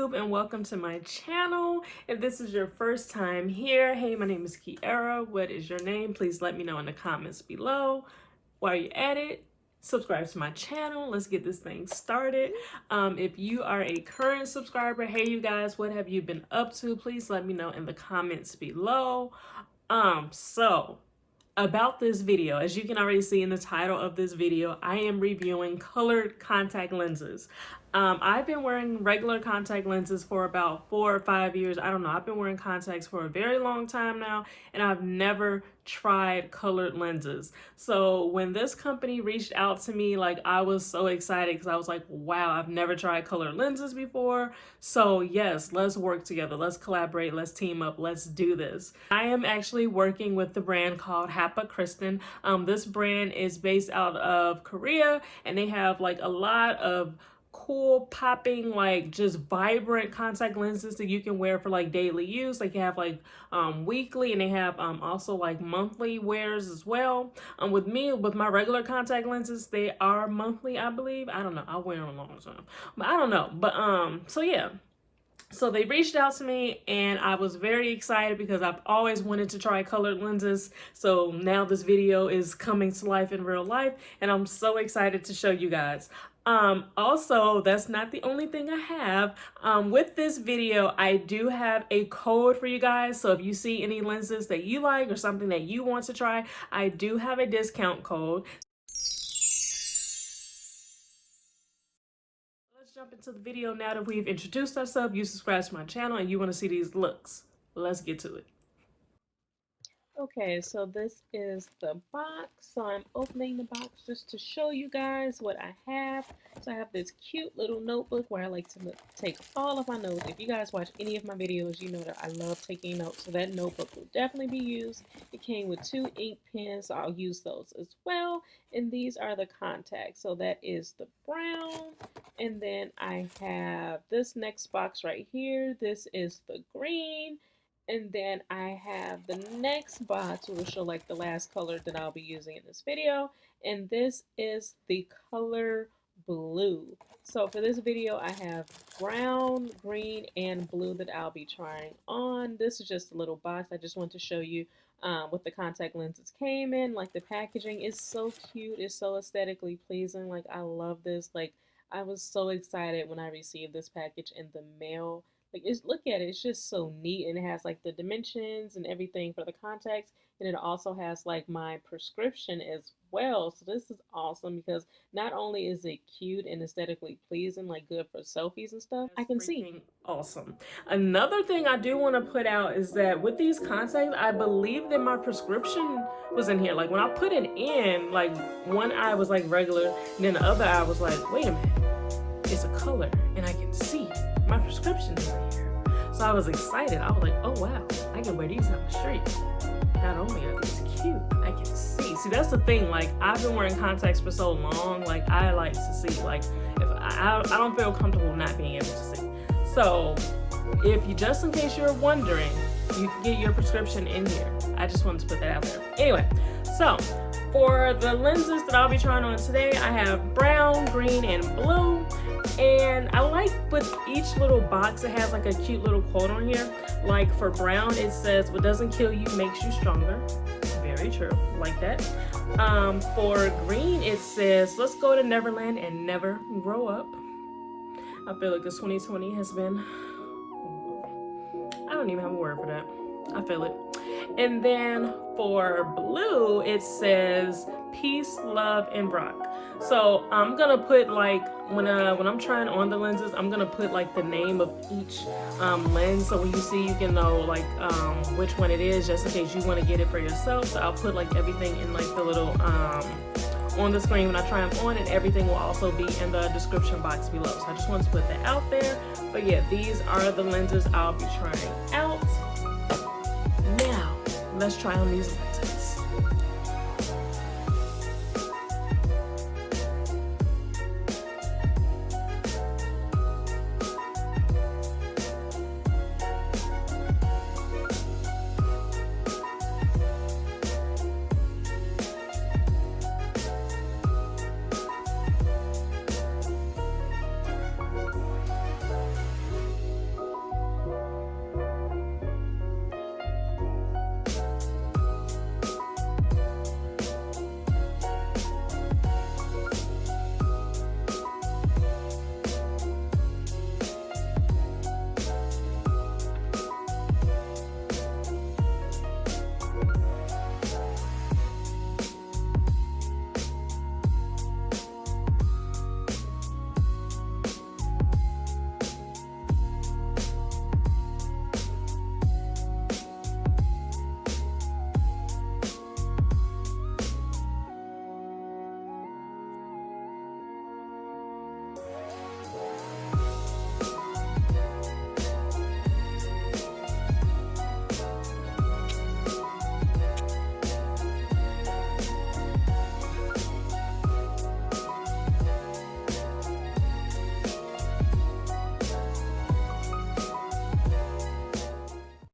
YouTube and welcome to my channel. If this is your first time here, hey, my name is Kearia. What is your name? Please let me know in the comments below. While you're at it, subscribe to my channel. Let's get this thing started. If you are a current subscriber, hey you guys, what have you been up to? Please let me know in the comments below. About this video, as you can already see in the title of this video, I am reviewing colored contact lenses. I've been wearing regular contact lenses for about 4 or 5 years. I don't know. I've been wearing contacts for a very long time now, and I've never tried colored lenses. So when this company reached out to me, like, I was so excited because I was like, wow, I've never tried colored lenses before. So yes, let's work together. Let's collaborate. Let's team up. Let's do this. I am actually working with the brand called HAPA KRISTIN. This brand is based out of Korea, and they have like a lot of cool popping, like just vibrant contact lenses that you can wear for like daily use. They have like weekly, and they have also like monthly wears as well. With me, with my regular contact lenses, they are monthly, I believe. I don't know, I wear them a long time, but I don't know. But so yeah, so they reached out to me and I was very excited because I've always wanted to try colored lenses. So now this video is coming to life in real life, and I'm so excited to show you guys. Also, that's not the only thing I have. With this video, I do have a code for you guys. So if you see any lenses that you like or something that you want to try, I do have a discount code. Let's jump into the video now that we've introduced ourselves. You subscribe to my channel and you want to see these looks. Let's get to it. Okay, so this is the box. So I'm opening the box just to show you guys what I have. So I have this cute little notebook where I like to take all of my notes. If you guys watch any of my videos, you know that I love taking notes. So that notebook will definitely be used. It came with 2 ink pens, so I'll use those as well. And these are the contacts. So that is the brown. And then I have this next box right here. This is the green. And then I have the next box, which will show like the last color that I'll be using in this video. And this is the color blue. So for this video, I have brown, green, and blue that I'll be trying on. This is just a little box. I just want to show you what the contact lenses came in. Like, the packaging is so cute. It's so aesthetically pleasing. Like, I love this. Like, I was so excited when I received this package in the mail. Like, look at it, it's just so neat, and it has like the dimensions and everything for the contacts, and it also has like my prescription as well. So this is awesome because not only is it cute and aesthetically pleasing, like good for selfies and stuff, I can see. Awesome. Another thing I do want to put out is that with these contacts, I believe that my prescription was in here. Like, when I put it in, like, one eye was like regular, and then the other eye was like, wait a minute, it's a color, and I can see my prescription's in here. So I was excited. I was like, oh wow, I can wear these on the street. Not only are these cute, I can see. See, that's the thing. Like, I've been wearing contacts for so long. Like, I like to see. Like, if I don't feel comfortable not being able to see. So if you, just in case you're wondering, you can get your prescription in here. I just wanted to put that out there. Anyway, so for the lenses that I'll be trying on today, I have brown, green, and blue. And I like with each little box, it has like a cute little quote on here. Like for brown, it says, what doesn't kill you makes you stronger. Very true, like that. For green, it says, let's go to Neverland and never grow up. I feel like this 2020 has been, I don't even have a word for that. I feel it. And then for blue, it says peace, love, and Brock. So I'm gonna put, like, when I'm trying on the lenses, I'm gonna put like the name of each lens, so when you see, you can know like which one it is, just in case you want to get it for yourself. So I'll put like everything in like the little on the screen when I try them on, and everything will also be in the description box below. So I just wanted to put that out there. But yeah, these are the lenses I'll be trying out. Now let's try on these lenses.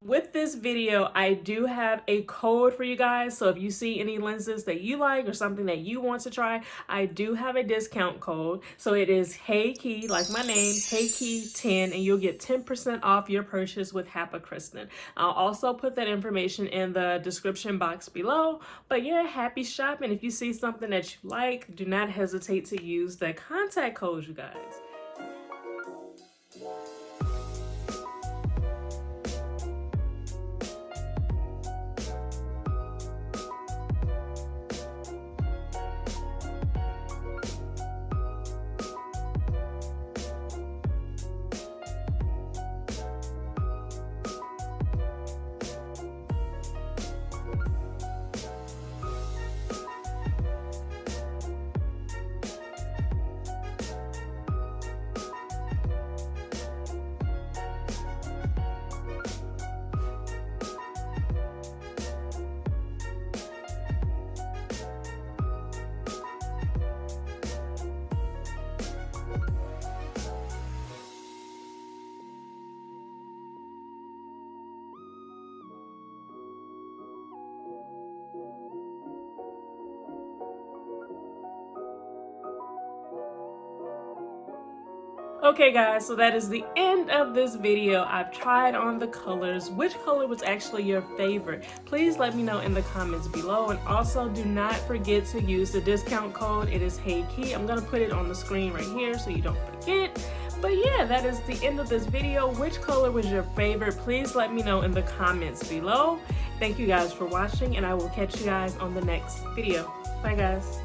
With this video, I do have a code for you guys. So if you see any lenses that you like or something that you want to try, I do have a discount code. So it is HeyKey, like my name, HeyKey10, and you'll get 10% off your purchase with HAPA KRISTIN. I'll also put that information in the description box below. But yeah, happy shopping. If you see something that you like, do not hesitate to use the contact code, you guys. Okay guys, so that is the end of this video. I've tried on the colors. Which color was actually your favorite? Please let me know in the comments below, and also do not forget to use the discount code. It is HeyKey. I'm gonna put it on the screen right here so you don't forget. But yeah, that is the end of this video. Which color was your favorite? Please let me know in the comments below. Thank you guys for watching, and I will catch you guys on the next video. Bye guys.